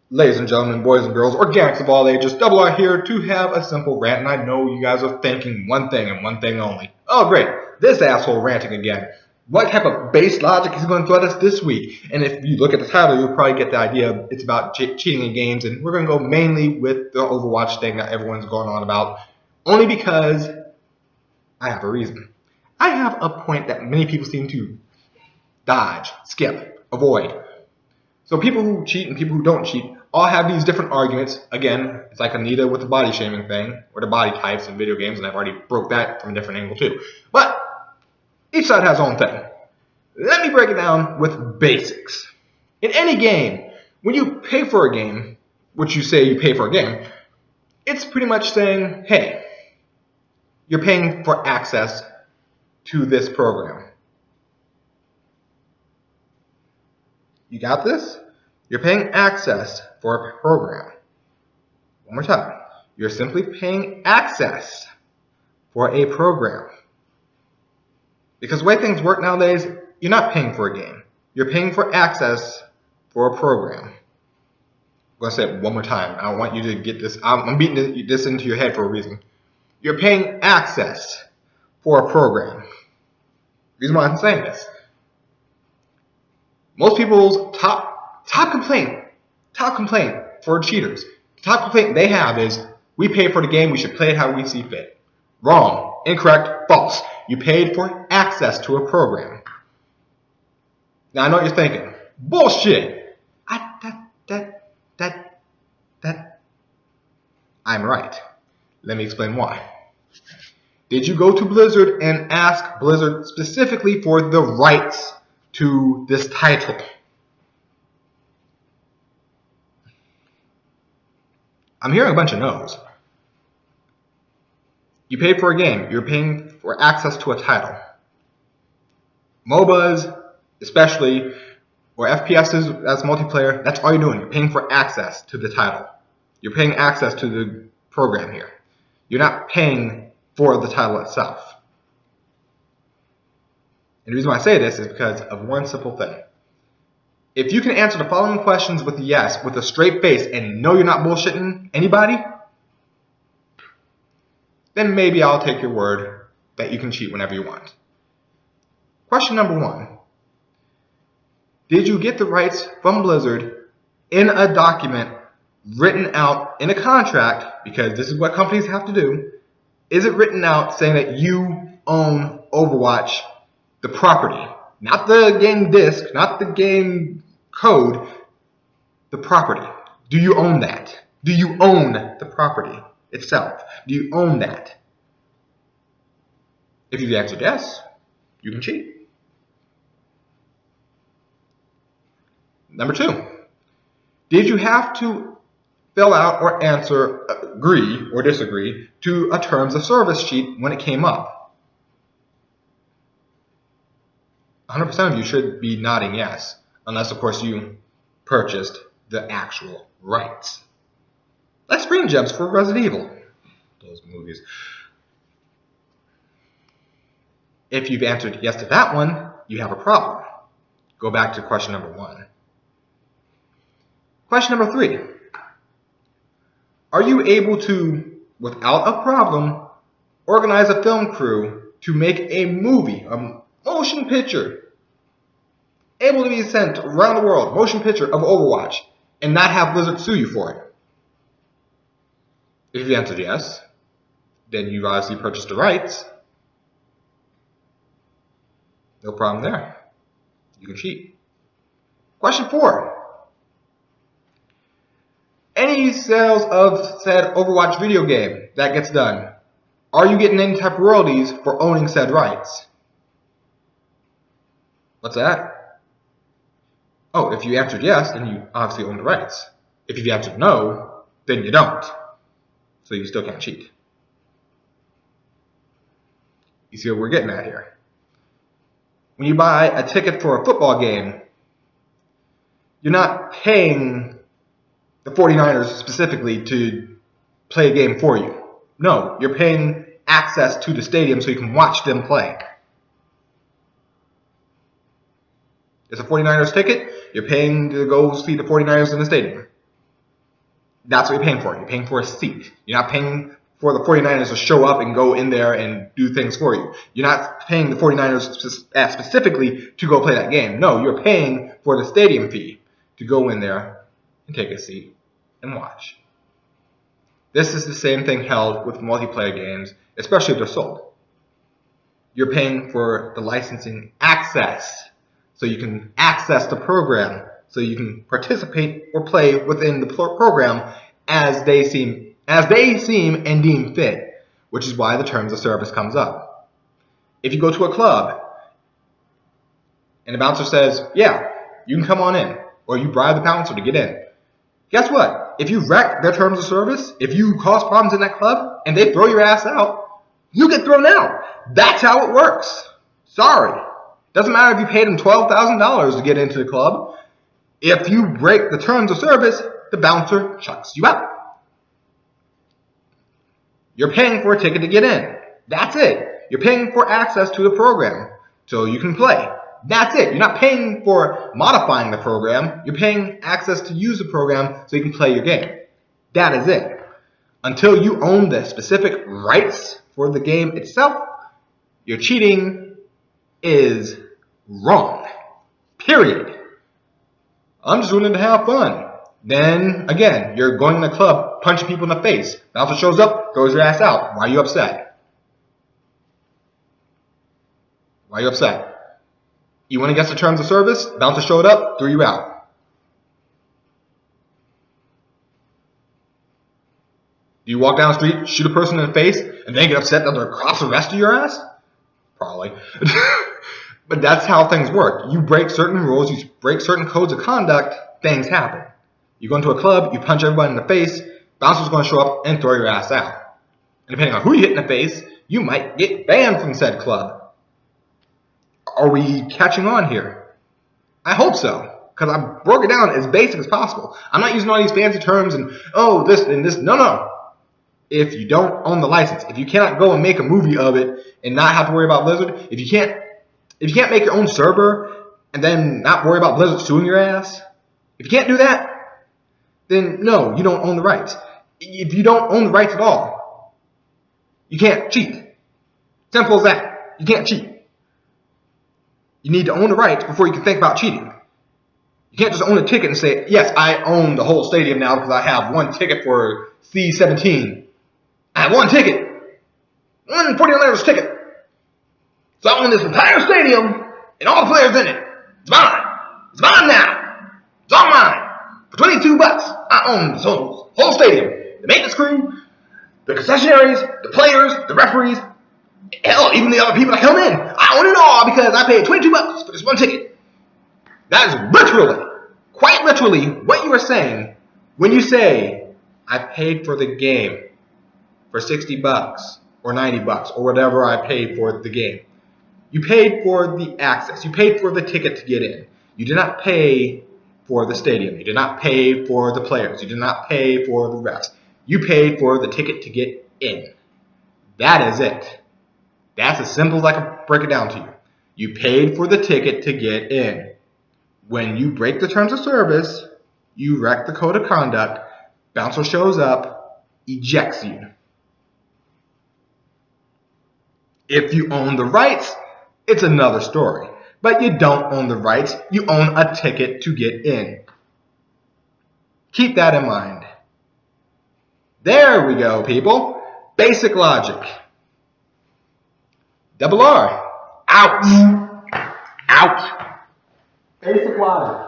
Ladies and gentlemen, boys and girls, organics of all ages, Double R here to have a simple rant, and I know you guys are thinking one thing and one thing only. Oh great, this asshole ranting again. What type of base logic is he going to throw at us this week? And if you look at the title, you'll probably get the idea it's about cheating in games, and we're going to go mainly with the Overwatch thing that everyone's going on about, only because I have a reason. I have a point that many people seem to dodge, skip, avoid. So people who cheat and people who don't cheat all have these different arguments. Again, it's like Anita with the body shaming thing, or the body types in video games, and I've already broke that from a different angle too. But each side has its own thing. Let me break it down with basics. In any game, when you pay for a game, which you say you pay for a game, it's pretty much saying, hey, you're paying for access to this program. You got this? You're paying access for a program. One more time. You're simply paying access for a program. Because the way things work nowadays, you're not paying for a game. You're paying for access for a program. I'm going to say it one more time. I want you to get this. I'm beating this into your head for a reason. You're paying access for a program. The reason why I'm saying this. Most people's top complaint for cheaters, the top complaint they have is, we pay for the game, we should play it how we see fit. Wrong, incorrect, false. You paid for access to a program. Now I know what you're thinking. Bullshit. I'm right. Let me explain why. Did you go to Blizzard and ask Blizzard specifically for the rights to this title? I'm hearing a bunch of no's. You paid for a game. You're paying for access to a title. MOBAs, especially, or FPSs as multiplayer, that's all you're doing. You're paying for access to the title. You're paying access to the program here. You're not paying for the title itself. And the reason why I say this is because of one simple thing. If you can answer the following questions with a yes, with a straight face, and know you're not bullshitting anybody, then maybe I'll take your word that you can cheat whenever you want. Question number 1. Did you get the rights from Blizzard in a document written out in a contract, because this is what companies have to do? Is it written out saying that you own Overwatch, the property? Not the game disc, not the game code, the property. Do you own that? Do you own the property itself? Do you own that? If you've answered yes, you can cheat. Number 2, did you have to fill out or answer, agree or disagree to a terms of service sheet when it came up? 100% of you should be nodding yes, unless of course you purchased the actual rights. Like Screen Gems for Resident Evil. Those movies. If you've answered yes to that one, you have a problem. Go back to question number 1. Question number 3. Are you able to, without a problem, organize a film crew to make a movie, a motion picture, able to be sent around the world, motion picture of Overwatch, and not have Blizzard sue you for it? If you answered yes, then you've obviously purchased the rights. No problem there. You can cheat. Question 4. Any sales of said Overwatch video game that gets done, are you getting any type of royalties for owning said rights? What's that? Oh, if you answered yes, then you obviously own the rights. If you answered no, then you don't. So you still can't cheat. You see what we're getting at here? When you buy a ticket for a football game, you're not paying the 49ers specifically to play a game for you. No, you're paying access to the stadium so you can watch them play. It's a 49ers ticket, you're paying to go see the 49ers in the stadium. That's what you're paying for. You're paying for a seat. You're not paying for the 49ers to show up and go in there and do things for you. You're not paying the 49ers specifically to go play that game. No, you're paying for the stadium fee to go in there and take a seat and watch. This is the same thing held with multiplayer games, especially if they're sold. You're paying for the licensing access, so you can access the program, so you can participate or play within the program as they seem and deem fit, which is why the terms of service comes up. If you go to a club and the bouncer says, yeah, you can come on in, or you bribe the bouncer to get in, guess what? If you wreck their terms of service, if you cause problems in that club and they throw your ass out, you get thrown out. That's how it works. Sorry. Doesn't matter if you paid them $12,000 to get into the club. If you break the terms of service, the bouncer chucks you out. You're paying for a ticket to get in. That's it. You're paying for access to the program so you can play. That's it. You're not paying for modifying the program. You're paying access to use the program so you can play your game. That is it. Until you own the specific rights for the game itself, your cheating is wrong. Period. I'm just willing to have fun. Then, again, you're going to the club, punching people in the face. Bouncer shows up, throws your ass out. Why are you upset? Why are you upset? You went against the terms of service, bouncer showed up, threw you out. Do you walk down the street, shoot a person in the face, and then get upset that they're across the rest of your ass? Probably. But that's how things work. You break certain rules, you break certain codes of conduct, things happen. You go into a club, you punch everybody in the face, bouncer's going to show up and throw your ass out. And depending on who you hit in the face, you might get banned from said club. Are we catching on here? I hope so, because I broke it down as basic as possible. I'm not using all these fancy terms and, oh, this and this. No. If you don't own the license, if you cannot go and make a movie of it and not have to worry about Blizzard, if you can't make your own server and then not worry about Blizzard suing your ass, if you can't do that, then no, you don't own the rights. If you don't own the rights at all, you can't cheat. Simple as that. You can't cheat. You need to own the rights before you can think about cheating. You can't just own a ticket and say, yes, I own the whole stadium now because I have one ticket for C-17. I have one ticket. One 49ers ticket. So I own this entire stadium and all the players in it. It's mine. It's mine now. It's all mine. For $22, I own this whole stadium. The maintenance crew, the concessionaries, the players, the referees, hell, even the other people that come in. I own it all because I paid $22 for this one ticket. That is literally, quite literally, what you are saying when you say, I paid for the game for $60 or $90 or whatever I paid for the game. You paid for the access. You paid for the ticket to get in. You did not pay for the stadium. You did not pay for the players. You did not pay for the refs. You paid for the ticket to get in. That is it. That's as simple as I can break it down to you. You paid for the ticket to get in. When you break the terms of service, you wreck the code of conduct, bouncer shows up, ejects you. If you own the rights, it's another story. But you don't own the rights, you own a ticket to get in. Keep that in mind. There we go, people. Basic logic. Double R. Out. Out. Basic logic.